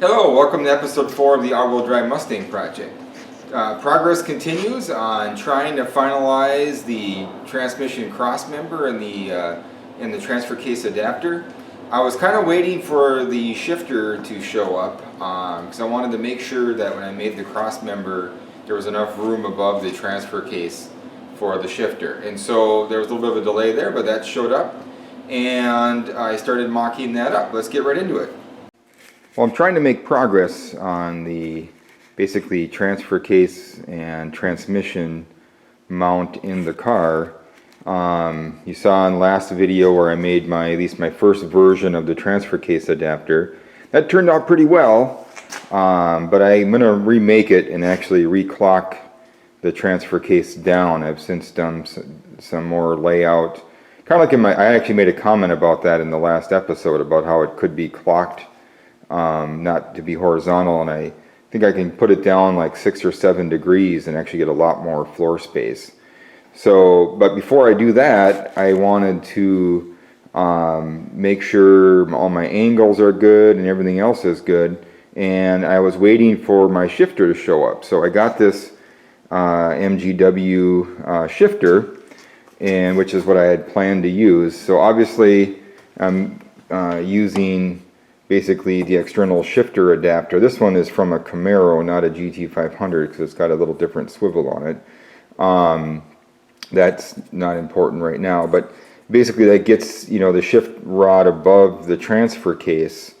Hello, welcome to episode 4 of the all-wheel drive Mustang project. Progress continues on trying to finalize the transmission crossmember and the transfer case adapter. I was kind of waiting for the shifter to show up because I wanted to make sure that when I made the crossmember there was enough room above the transfer case for the shifter. And so there was a little bit of a delay there, but that showed up and I started mocking that up. Let's get right into it. Well, I'm trying to make progress on the basically transfer case and transmission mount in the car. You saw in the last video where I made at least my first version of the transfer case adapter. That turned out pretty well, but I'm going to remake it and actually reclock the transfer case down. I've since done some more layout. Kind of like I actually made a comment about that in the last episode about how it could be clocked. Not to be horizontal, and I think I can put it down like 6 or 7 degrees and actually get a lot more floor space. So, but before I do that, I wanted to make sure all my angles are good and everything else is good, and I was waiting for my shifter to show up. So I got this Mgw shifter, and which is what I had planned to use. So obviously I'm using basically the external shifter adapter. This one is from a Camaro, not a GT500, because it's got a little different swivel on it. That's not important right now, but basically that gets the shift rod above the transfer case,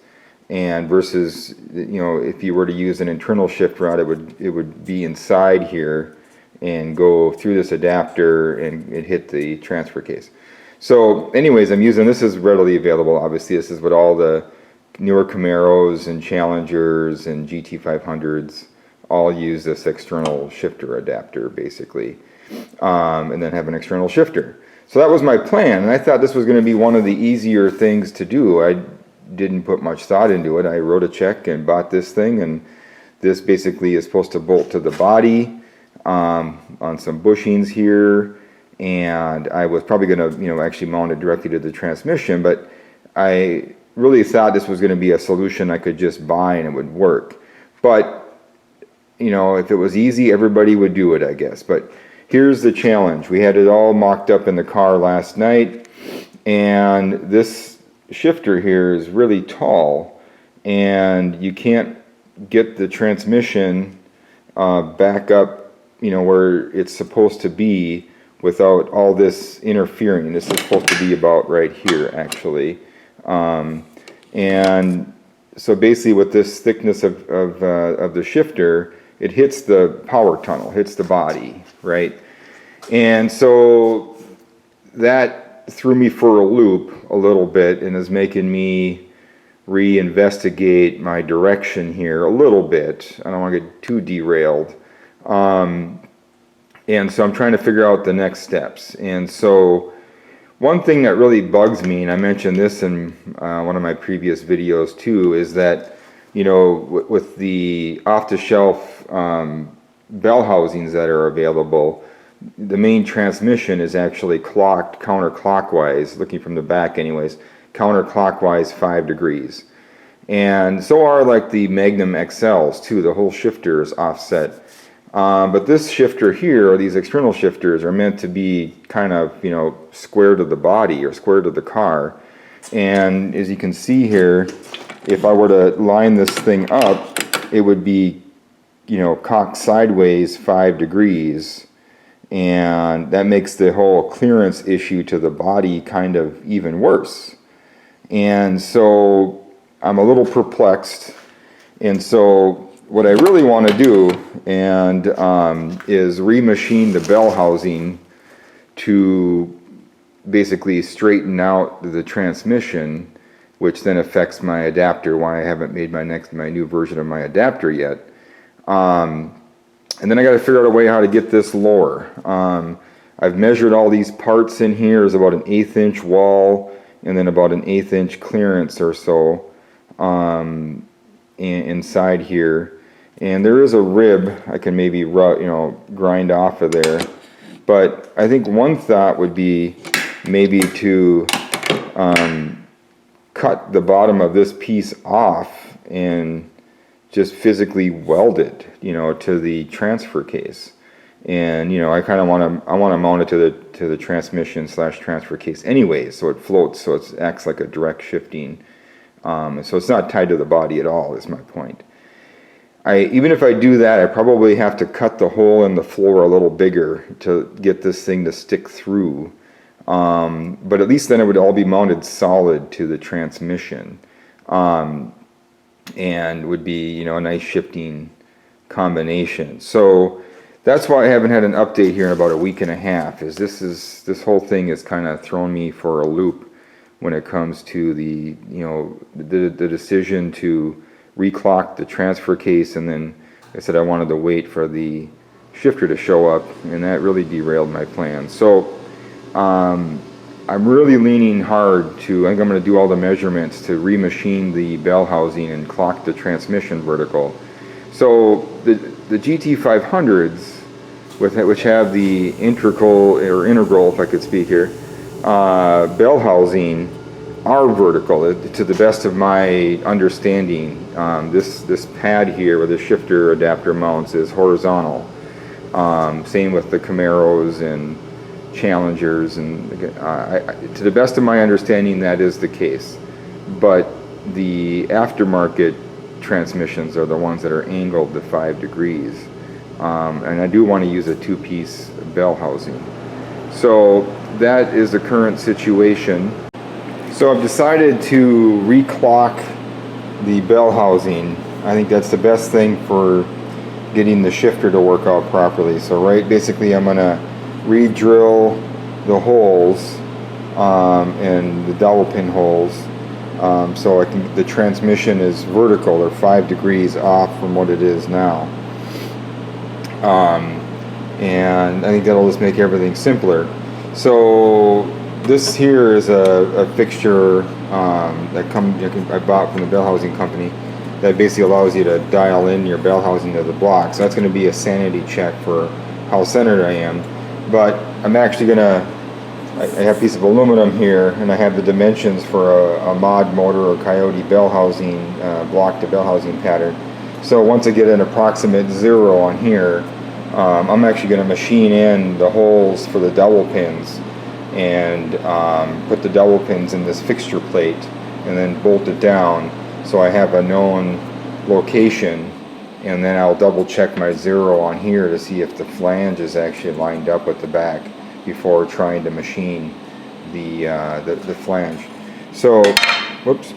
and versus if you were to use an internal shift rod, it would be inside here and go through this adapter and it hit the transfer case. So anyways, I'm using this. Is readily available. Obviously this is what all the newer Camaros and Challengers and GT500s all use this external shifter adapter basically, and then have an external shifter. So that was my plan, and I thought this was going to be one of the easier things to do. I didn't put much thought into it. I wrote a check and bought this thing, and this basically is supposed to bolt to the body on some bushings here, and I was probably going to actually mount it directly to the transmission, but I really thought this was going to be a solution I could just buy and it would work. But if it was easy, everybody would do it, I guess. But here's the challenge. We had it all mocked up in the car last night, and this shifter here is really tall, and you can't get the transmission back up where it's supposed to be without all this interfering. This is supposed to be about right here actually. And so basically with this thickness of the shifter, it hits the power tunnel, hits the body, right? And so that threw me for a loop a little bit and is making me reinvestigate my direction here a little bit. I don't want to get too derailed. And so I'm trying to figure out the next steps. And so one thing that really bugs me, and I mentioned this in one of my previous videos too, is that with the off-the-shelf bell housings that are available, the main transmission is actually clocked counterclockwise, looking from the back anyways, counterclockwise 5 degrees. And so are like the Magnum XLs too. The whole shifter is offset. But this shifter here, or these external shifters, are meant to be kind of, square to the body or square to the car. And as you can see here, if I were to line this thing up, it would be, cocked sideways 5 degrees. And that makes the whole clearance issue to the body kind of even worse. And so I'm a little perplexed. And so what I really want to do is remachine the bell housing to basically straighten out the transmission, which then affects my adapter. Why I haven't made my new version of my adapter yet. And then I got to figure out a way how to get this lower. I've measured all these parts in here. There's about an 1/8 inch wall and then about an 1/8 inch clearance or so inside here. And there is a rib I can maybe grind off of there. But I think one thought would be maybe to cut the bottom of this piece off and just physically welded, to the transfer case. And I kind of want to mount it to the transmission / transfer case anyways, so it floats, so it acts like a direct shifting. So it's not tied to the body at all, is my point. Even if I do that, I probably have to cut the hole in the floor a little bigger to get this thing to stick through. But at least then it would all be mounted solid to the transmission, and would be, a nice shifting combination. So that's why I haven't had an update here in about a week and a half. This whole thing has kind of thrown me for a loop when it comes to the decision to reclock the transfer case, and then I said I wanted to wait for the shifter to show up, and that really derailed my plan. So I'm really leaning hard I think I'm going to do all the measurements to remachine the bell housing and clock the transmission vertical. So the GT500s, which have the integral, if I could speak here, bell housing, are vertical to the best of my understanding. This pad here where the shifter adapter mounts is horizontal. Same with the Camaros and Challengers, and to the best of my understanding that is the case. But the aftermarket transmissions are the ones that are angled to 5 degrees. And I do want to use a 2-piece bell housing. So that is the current situation. So I've decided to reclock the bell housing. I think that's the best thing for getting the shifter to work out properly. So basically I'm going to re-drill the holes and the dowel pin holes, so the transmission is vertical or 5 degrees off from what it is now. And I think that'll just make everything simpler. So this here is a fixture that I bought from the bell housing company that basically allows you to dial in your bell housing to the block. So that's going to be a sanity check for how centered I am. But I'm actually I have a piece of aluminum here, and I have the dimensions for a mod motor or Coyote bell housing, block to bell housing pattern. So once I get an approximate 0 on here, I'm actually going to machine in the holes for the dowel pins and put the dowel pins in this fixture plate and then bolt it down so I have a known location, and then I'll double check my 0 on here to see if the flange is actually lined up with the back before trying to machine the flange. So, whoops.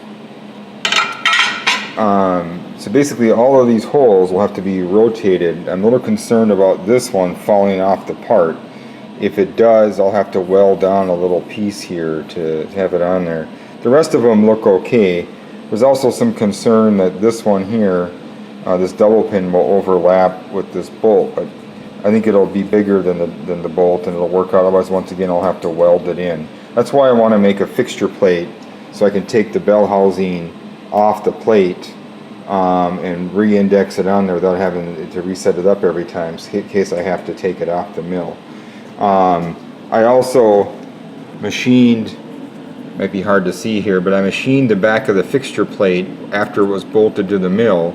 So basically all of these holes will have to be rotated. I'm a little concerned about this one falling off the part. If it does, I'll have to weld down a little piece here to have it on there. The rest of them look okay. There's also some concern that this one here, this double pin will overlap with this bolt, but I think it'll be bigger than the bolt, and it'll work out. Otherwise, once again, I'll have to weld it in. That's why I want to make a fixture plate so I can take the bell housing off the plate and re-index it on there without having to reset it up every time in case I have to take it off the mill. I also machined, might be hard to see here, but I machined the back of the fixture plate after it was bolted to the mill,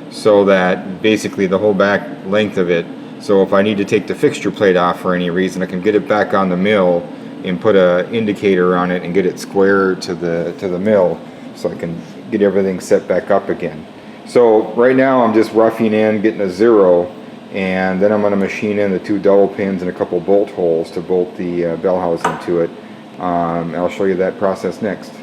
so that basically the whole back length of it, so if I need to take the fixture plate off for any reason, I can get it back on the mill and put an indicator on it and get it square to the mill, so I can get everything set back up again. So right now I'm just roughing in, getting a 0, and then I'm going to machine in the 2 dowel pins and a couple bolt holes to bolt the bell housing to it. I'll show you that process next.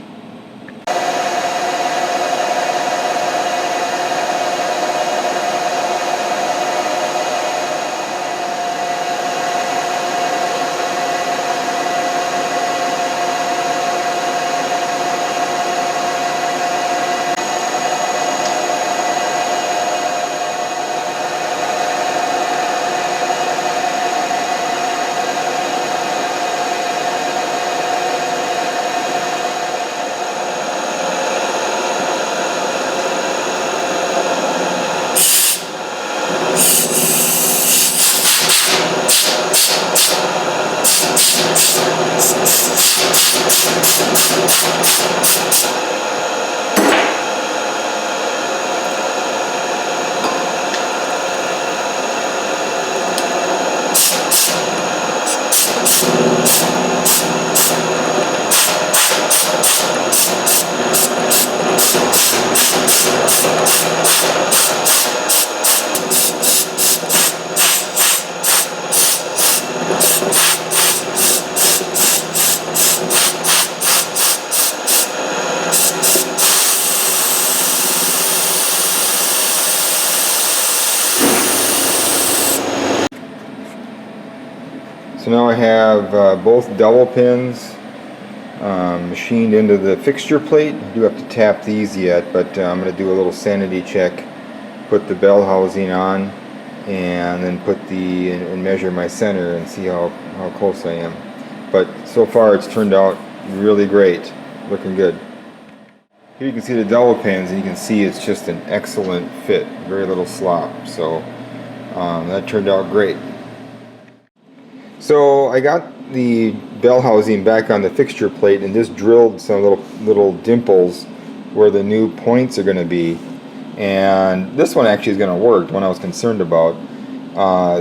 So now I have both dowel pins machined into the fixture plate. I do have to tap these yet, but I'm going to do a little sanity check, put the bell housing on, and then put and measure my center and see how close I am. But so far it's turned out really great, looking good. Here you can see the dowel pins, and you can see it's just an excellent fit, very little slop. So that turned out great. So I got the bell housing back on the fixture plate and just drilled some little dimples where the new points are going to be. And this one actually is going to work, the one I was concerned about.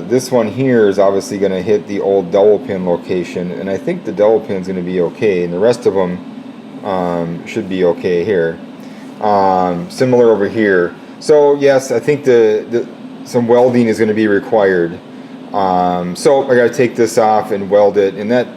This one here is obviously going to hit the old dowel pin location, and I think the dowel pin is going to be okay, and the rest of them should be okay here. Similar over here. So yes, I think some welding is going to be required. So I got to take this off and weld it, and that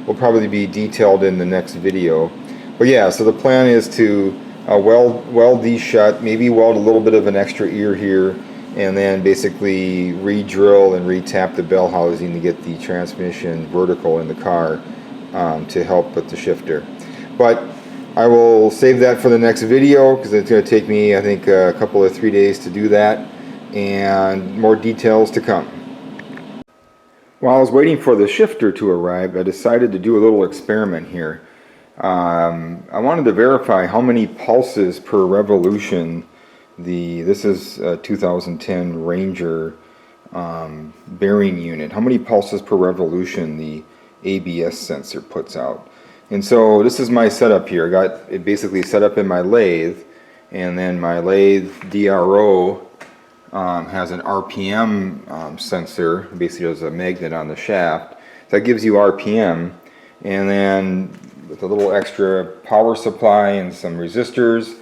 will probably be detailed in the next video. But yeah, so the plan is to weld these shut, maybe weld a little bit of an extra ear here, and then basically re-drill and re-tap the bell housing to get the transmission vertical in the car to help with the shifter. But I will save that for the next video because it's going to take me, I think, a couple of 3 days to do that, and more details to come. While I was waiting for the shifter to arrive, I decided to do a little experiment here. I wanted to verify how many pulses per revolution this is a 2010 Ranger bearing unit, how many pulses per revolution the ABS sensor puts out. And so this is my setup here. I got it basically set up in my lathe, and then my lathe DRO has an RPM sensor. Basically there's a magnet on the shaft, so that gives you RPM, and then with a little extra power supply and some resistors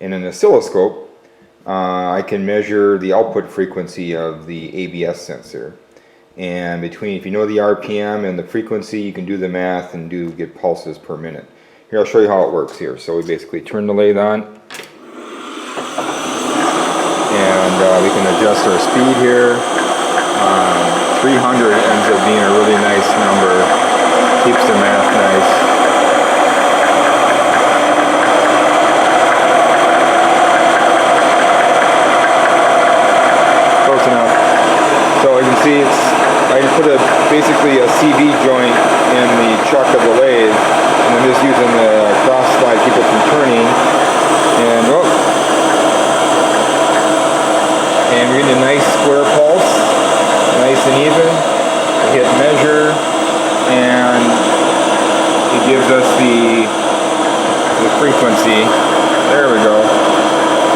and an oscilloscope, I can measure the output frequency of the ABS sensor. And if you know the RPM and the frequency, you can do the math and get pulses per minute. Here, I'll show you how it works here. So we basically turn the lathe on, and we can adjust our speed here. 300 ends up being a really nice number, keeps the math nice. Close enough. So you can see I can put basically a CV joint in the chuck of the lathe, and I'm just using the cross slide to keep it from turning, and we're getting a nice square pulse, nice and even. I hit measure, and it gives us the frequency. There we go.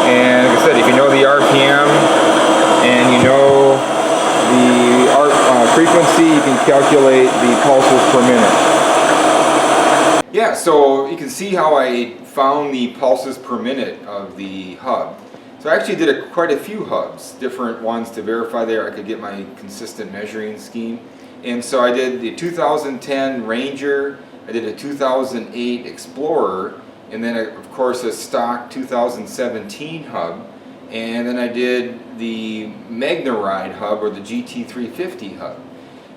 And like I said, if you know the RPM and you know the frequency, you can calculate the pulses per minute. Yeah, so you can see how I found the pulses per minute of the hub. So I actually did quite a few hubs, different ones to verify there I could get my consistent measuring scheme. And so I did the 2010 Ranger, I did a 2008 Explorer, and then of course a stock 2017 hub. And then I did the Mgw hub, or the GT350 hub.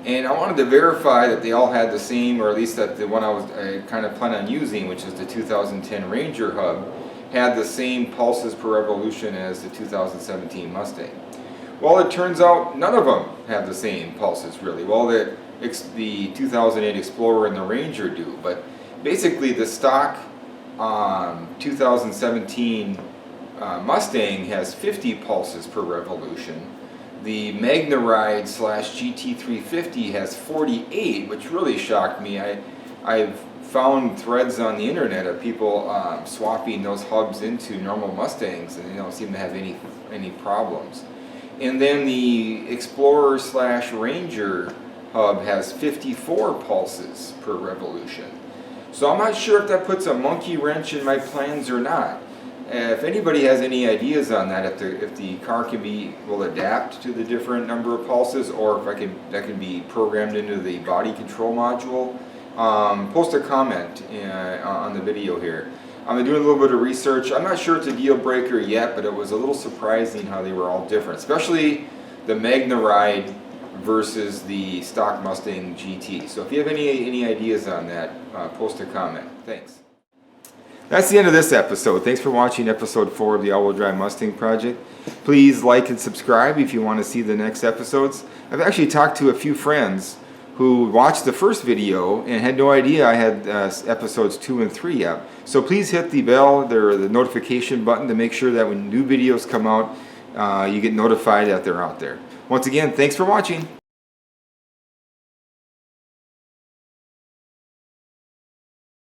And I wanted to verify that they all had the same, or at least that the one I kind of plan on using, which is the 2010 Ranger hub, had the same pulses per revolution as the 2017 Mustang. Well, it turns out none of them have the same pulses, really. Well, the 2008 Explorer and the Ranger do, but basically the stock 2017 Mustang has 50 pulses per revolution. The Mgw GT350 has 48, which really shocked me. I've found threads on the internet of people swapping those hubs into normal Mustangs, and they don't seem to have any problems. And then the Explorer / Ranger hub has 54 pulses per revolution. So I'm not sure if that puts a monkey wrench in my plans or not. if anybody has any ideas on that, if the car will adapt to the different number of pulses, or if that can be programmed into the body control module, post a comment on the video here. I'm doing a little bit of research. I'm not sure it's a deal breaker yet, but it was a little surprising how they were all different, especially the Mgw versus the stock Mustang GT. So if you have any ideas on that, post a comment. Thanks. That's the end of this episode. Thanks for watching episode 4 of the all-wheel drive Mustang project. Please like and subscribe if you want to see the next episodes. I've actually talked to a few friends who watched the first video and had no idea I had episodes 2 and 3 up. So please hit the bell, the notification button, to make sure that when new videos come out, you get notified that they're out there. Once again, thanks for watching.